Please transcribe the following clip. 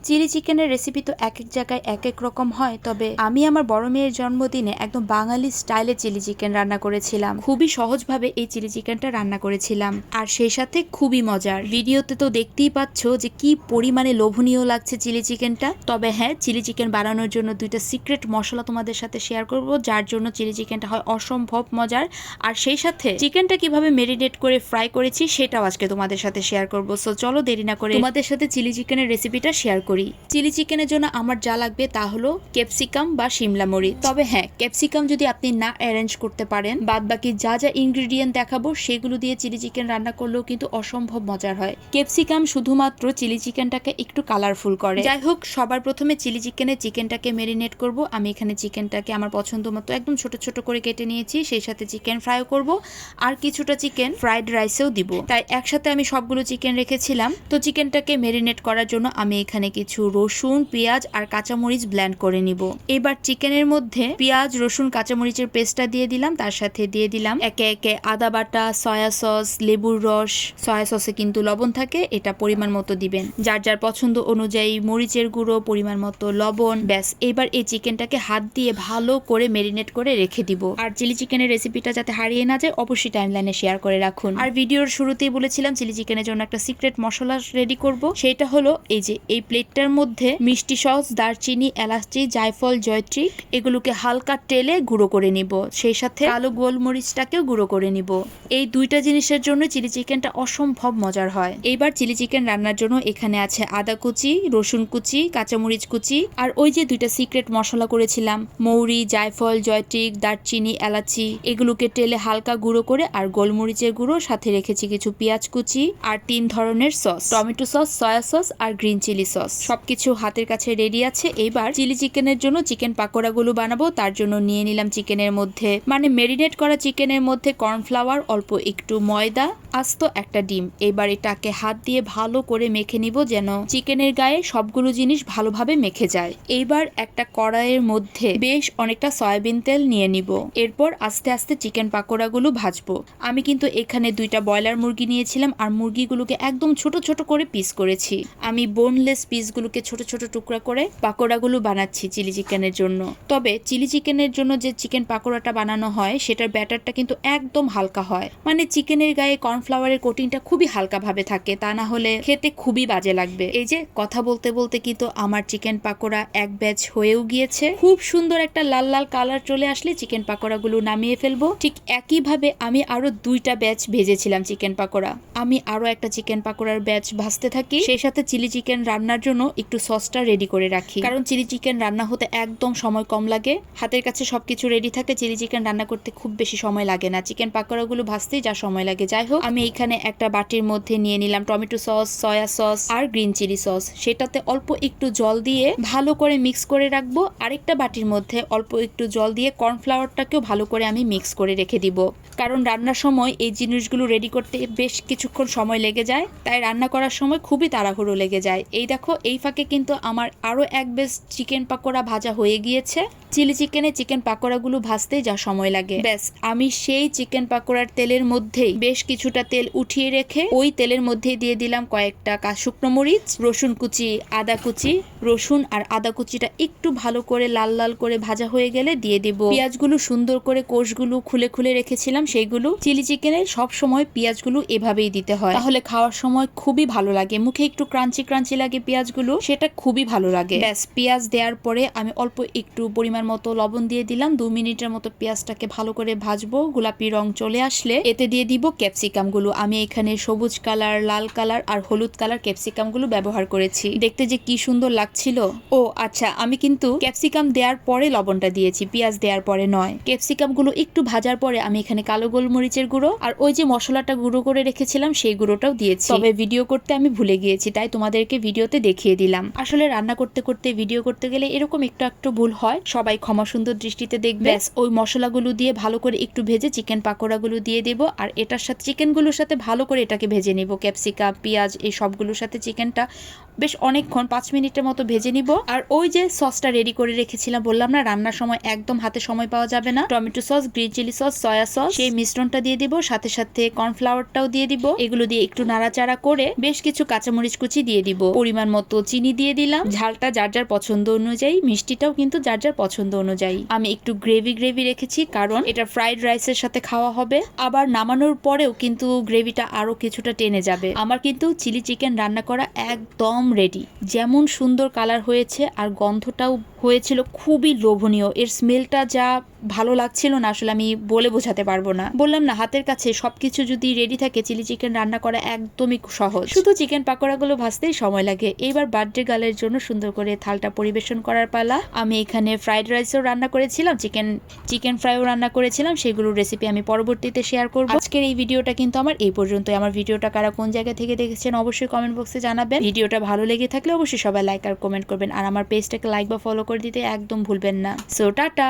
Chilli চিকেনের recipe তো এক এক জায়গায় এক এক রকম হয়, তবে আমি আমার বড় মেয়ের জন্মদিনে একদম বাঙালি স্টাইলে চিলি চিকেন রান্না করেছিলাম। খুবই সহজভাবে এই চিলি চিকেনটা রান্না করেছিলাম, আর সেই সাথে খুবই মজার। ভিডিওতে তো দেখতেই পাচ্ছ যে কি পরিমাণে লোভনীয় লাগছে চিলি চিকেনটা। তবে হ্যাঁ, চিলি চিকেন বানানোর জন্য দুইটা সিক্রেট মশলা তোমাদের সাথে শেয়ার করব, যার জন্য চিলি চিকেনটা হয় অসম্ভব মজার। আর সেই সাথে চিকেনটা কিভাবে মেরিনেট করে ফ্রাই করেছি সেটাও আজকে তোমাদের সাথে শেয়ার করব। সো চলো দেরি না করে তোমাদের সাথে চিলি চিকেনের রেসিপিটা শেয়ার করি। চিলি চিকেনের জন্য আমার যা লাগবে তা হলো ক্যাপসিকাম বা শিমলা মরিচ। তবে হ্যাঁ, ক্যাপসিকাম যদি আপনি না অ্যারেঞ্জ করতে পারেন, বাদ বাকি যা যা ইনগ্রেডিয়েন্ট দেখাবো সেগুলো দিয়ে চিলি চিকেন রান্না করলেও কিন্তু অসম্ভব মজার হয়। ক্যাপসিকাম শুধুমাত্র চিলি চিকেনটাকে একটু কালারফুল করে। যাই হোক, সবার প্রথমে চিলি চিকেনটাকে মেরিনেট করব। আমি এখানে চিকেনটাকে আমার পছন্দ মতো একদম ছোট ছোট করে কেটে নিয়েছি, সেই সাথে চিকেন ফ্রাই করব আর কিছুটা চিকেন ফ্রাইড রাইসেও দিব। তাই একসাথে আমি সবগুলো চিকেন রেখেছিলাম। তো চিকেনটাকে মেরিনেট করার জন্য আমি এখানে কিছু রসুন, পেঁয়াজ আর কাঁচামরিচ ব্লেন্ড করে নিব। এবার চিকেনের মধ্যে পেঁয়াজ, রসুন, কাঁচামরিচের পেস্টটা দিয়ে দিলাম। তার সাথে দিয়ে দিলাম একে একে আদা বাটা, সয়া সস, লেবুর রস। সয়া সসে কিন্তু লবণ থাকে, এটা পরিমাণ মতো দিবেন। যার যার পছন্দ অনুযায়ী মরিচের গুঁড়ো, পরিমাণ মতো লবণ। ব্যাস, এবার এই চিকেনটাকে হাত দিয়ে ভালো করে মেরিনেট করে রেখে দিব। আর চিলি চিকেনের রেসিপিটা যাতে হারিয়ে না যায়, অবশ্যই টাইমলাইনে শেয়ার করে রাখুন। আর ভিডিওর শুরুতেই বলেছিলাম চিলি চিকেনের জন্য একটা সিক্রেট মশলা রেডি করব। সেটা হলো এই যে এই প্লেটটার মধ্যে মিষ্টি সস, দারচিনি, এলাচি, জায়ফল, জয়ত্রী এগুলোকে হালকা তেলে গুঁড়ো করে নিব। সেই সাথে কালো গোলমরিচটাকেও গুঁড়ো করে নিব। এই দুইটা জিনিসের জন্য চিলি চিকেনটা অসম্ভব মজার হয়। এইবার চিলি চিকেন রান্নার জন্য এখানে আছে আদা কুচি, রসুন কুচি, কাঁচামরিচ কুচি, আর ওই যে দুইটা সিক্রেট মশলা করেছিলাম, মৌরি, জায়ফল, জয়ত্রী, দারচিনি, এলাচি, এগুলোকে তেলে হালকা গুঁড়ো করে আর গোলমরিচের গুঁড়ো, সাথে রেখেছি কিছু পেঁয়াজ কুচি আর 3 ধরনের sauce, tomato sauce, soya sauce আর গ্রিন চিলি সস। সবকিছু হাতের কাছে রেডি আছে। এবার চিলি চিকেনের জন্য চিকেন পাকোড়াগুলো বানাবো। তার জন্য নিয়ে নিলাম চিকেনের মধ্যে, মানে মেরিনেট করা চিকেনের মধ্যে কর্নফ্লাওয়ার, অল্প একটু ময়দা, আস্ত একটা ডিম। এবার এটাকে হাত দিয়ে ভালো করে মেখে নিব, যেন চিকেনের গায়ে সবগুলো জিনিস ভালোভাবে মেখে যায়। এইবার একটা কড়াইয়ের মধ্যে বেশ অনেকটা সয়াবিন তেল নিয়ে নিব। এরপর আস্তে আস্তে চিকেন পাকোড়াগুলো ভাজবো। আমি কিন্তু এখানে 2টা ব্রয়লার মুরগি নিয়েছিলাম, আর মুরগিগুলোকে একদম ছোট ছোট করে পিস করেছি। আমি বোনলেস পিসগুলোকে ছোট ছোট টুকরা করে পাকোড়াগুলো বানাচ্ছি চিলি চিকেনের জন্য। তবে চিলি চিকেনের জন্য যে চিকেন পাকোড়াটা বানানো হয় সেটার ব্যাটারটা কিন্তু একদম হালকা হয়, মানে চিকেনের গায়ে কর্নফ্লাওয়ারের কোটিংটা খুবই হালকা ভাবে থাকে, তা না হলে খেতে খুবই বাজে লাগবে। এই যে কথা বলতে বলতে কিন্তু আমার চিকেন পাকোড়া এক ব্যাচ হয়েও গিয়েছে। খুব সুন্দর একটা লাল লাল কালার চলে আসলে চিকেন পাকোড়াগুলো নামিয়ে ফেলবো। ঠিক একইভাবে আমি আরো 2টা ব্যাচ ভেজেছিলাম চিকেন পাকোড়া। আমি আরো একটা চিকেন পাকোড়ার ব্যাচ ভাজতে থাকি। সেই সাথে চিলি চিকেন রান্নার জন্য একটু সসটা রেডি করে রাখি, কারণ চিলি চিকেন রান্না হতে একদম সময় কম লাগে। হাতের কাছে সবকিছু রেডি থাকলে চিলি চিকেন রান্না করতে খুব বেশি সময় লাগে না, চিকেন পাকোড়াগুলো ভাজতেই যা সময় লাগে। যাই হোক, আমি এখানে একটা বাটির মধ্যে নিয়ে নিলাম টমেটো সস, সয়া সস আর গ্রিন চিলি সস। সেটাতে অল্প একটু জল দিয়ে ভালো করে মিক্স করে রাখবো। আরেকটা বাটির মধ্যে অল্প একটু জল দিয়ে কর্নফ্লাওয়ারটাকেও ভালো করে আমি মিক্স করে রেখে দিব, কারণ রান্নার সময় এই জিনিসগুলো রেডি করতে বেশ কিছুক্ষণ সময় লেগে যায়, তাই রান্না করার সময় খুবই তাড়াহুড়ো লেগে যায়। এই দেখো, এই ফাঁকে কিন্তু আমার আরো এক বেশ চিকেন পাকোড়া ভাজা হয়ে গিয়েছে। চিলি চিকেনে চিকেন পাকোড়াগুলো ভাজতে যা সময় লাগে, ব্যাস আমি সেই চিকেন পাকোড়ার তেলের মধ্যেই বেশ কিছুটা তেল উঠিয়ে রেখে ওই তেলের মধ্যেই দিয়ে দিলাম কয়েকটা শুকনো মরিচ, রসুন কুচি, আদা কুচি। রসুন আর আদা কুচিটা একটু ভালো করে লাল লাল করে ভাজা হয়ে গেলে দিয়ে দিব পেঁয়াজগুলো। সুন্দর করে কোষগুলো খুলে খুলে রেখেছিলাম সেইগুলো। চিলি চিকেনে সব সময় পেঁয়াজগুলো এভাবেই দিতে হয়, তাহলে খাওয়ার সময় খুবই ভালো লাগে, মুখে একটু ক্রাঞ্চি ক্রাঞ্চি লাগে পেঁয়াজগুলো, সেটা খুবই ভালো লাগে। ব্যাস, পেঁয়াজ দেওয়ার পরে আমি অল্প একটু পরিমাণ মতো লবণ দিয়ে দিলাম। 2 মিনিটের মতো পেঁয়াজটাকে ভালো করে ভাজবো। গোলাপি রং চলে আসলে এতে দিয়ে দিব ক্যাপসিকাম গুলো। আমি এখানে সবুজ কালার, লাল কালার আর হলুদ কালার ক্যাপসিকাম গুলো ব্যবহার করেছি। দেখতে যে কি সুন্দর লাগছিল। ও আচ্ছা, আমি কিন্তু ক্যাপসিকাম দেওয়ার পরে লবণটা দিয়েছি, পেঁয়াজ দেওয়ার পরে নয়। ক্যাপসিকাম গুলো একটু ভাজার পরে আমি এখানে কালো গোলমরিচের গুঁড়ো আর ওই যে মশলাটা গুঁড়ো করে রেখেছিলাম সেই গুঁড়োটাও দিয়েছি। তবে ভিডিও করতে আমি ভুলে গিয়েছি, তাই তোমাদেরকে ভিডিওতে দেখিয়ে দিলাম। আসলে রান্না করতে করতে ভিডিও করতে গেলে এরকম একটু একটু ভুল হয়, সবাই ক্ষমা সুন্দর দৃষ্টিতে দেখবে। ওই মশলাগুলো দিয়ে ভালো করে একটু ভেজে চিকেন পাকোড়াগুলো দিয়ে দেব, আর এটার সাথে চিকেনগুলোর সাথে ভালো করে এটাকে ভেজে নেব। ক্যাপসিকাম, পেঁয়াজ এই সবগুলোর সাথে চিকেনটা বেশ অনেকক্ষণ 5 মিনিটের মতো ভেজে নিব। আর ওই যে সসটা রেডি করে রেখেছিলাম, বললাম না রান্নার সময় একদম হাতে সময় পাওয়া যাবে না, tomato sauce, green chilli sauce, soya sauce, এই মিশ্রণটা দিয়ে দিব, সাথে সাথে কর্নফ্লাওয়ারটাও দিয়ে দিব। এগুলো দিয়ে একটু নাড়াচাড়া করে বেশ কিছু কাঁচামরিচ কুচি দিয়ে দিব, পরিমাণ মতো চিনি দিয়ে দিলাম, ঝালটা যার যার পছন্দ অনুযায়ী, মিষ্টিটাও কিন্তু যার যার পছন্দ অনুযায়ী। আমি একটু গ্রেভি রেখেছি কারণ এটা ফ্রাইড রাইসের সাথে খাওয়া হবে, আবার নামানোর পরেও কিন্তু গ্রেভিটা আরো কিছুটা টেনে যাবে। আমার কিন্তু চিলি চিকেন রান্না করা একদম রেডি। যেমন সুন্দর কালার হয়েছে আর গন্ধটাও হয়েছিল খুবই লোভনীয়। এর স্মেলটা যা ভালো লাগছিল না, আসলে আমি বলে বোঝাতে পারবো না। বললাম না, হাতের কাছে সবকিছু যদি রেডি থাকে চিলি চিকেন রান্না করা একদমই সহজ, শুধু চিকেন পাকোড়াগুলো ভাজতেই সময় লাগে। এইবার বার্থডে গার্লের জন্য সুন্দর করে থালটা পরিবেশন করার পালা। আমি এখানে ফ্রাইড রাইসও রান্না করেছিলাম, চিকেন ফ্রাইও রান্না করেছিলাম, সেগুলোর রেসিপি আমি পরবর্তীতে শেয়ার করব। আজকের এই ভিডিওটা কিন্তু আমার এই পর্যন্তই। আমার ভিডিওটা কারা কোন জায়গা থেকে দেখেছেন অবশ্যই কমেন্ট বক্সে জানাবেন। ভিডিওটা ভালো লেগে থাকলে অবশ্যই সবাই লাইক আর কমেন্ট করবেন, আর আমার পেজটাকে লাইক বা ফলো করে দিতে একদম ভুলবেন না। So tata.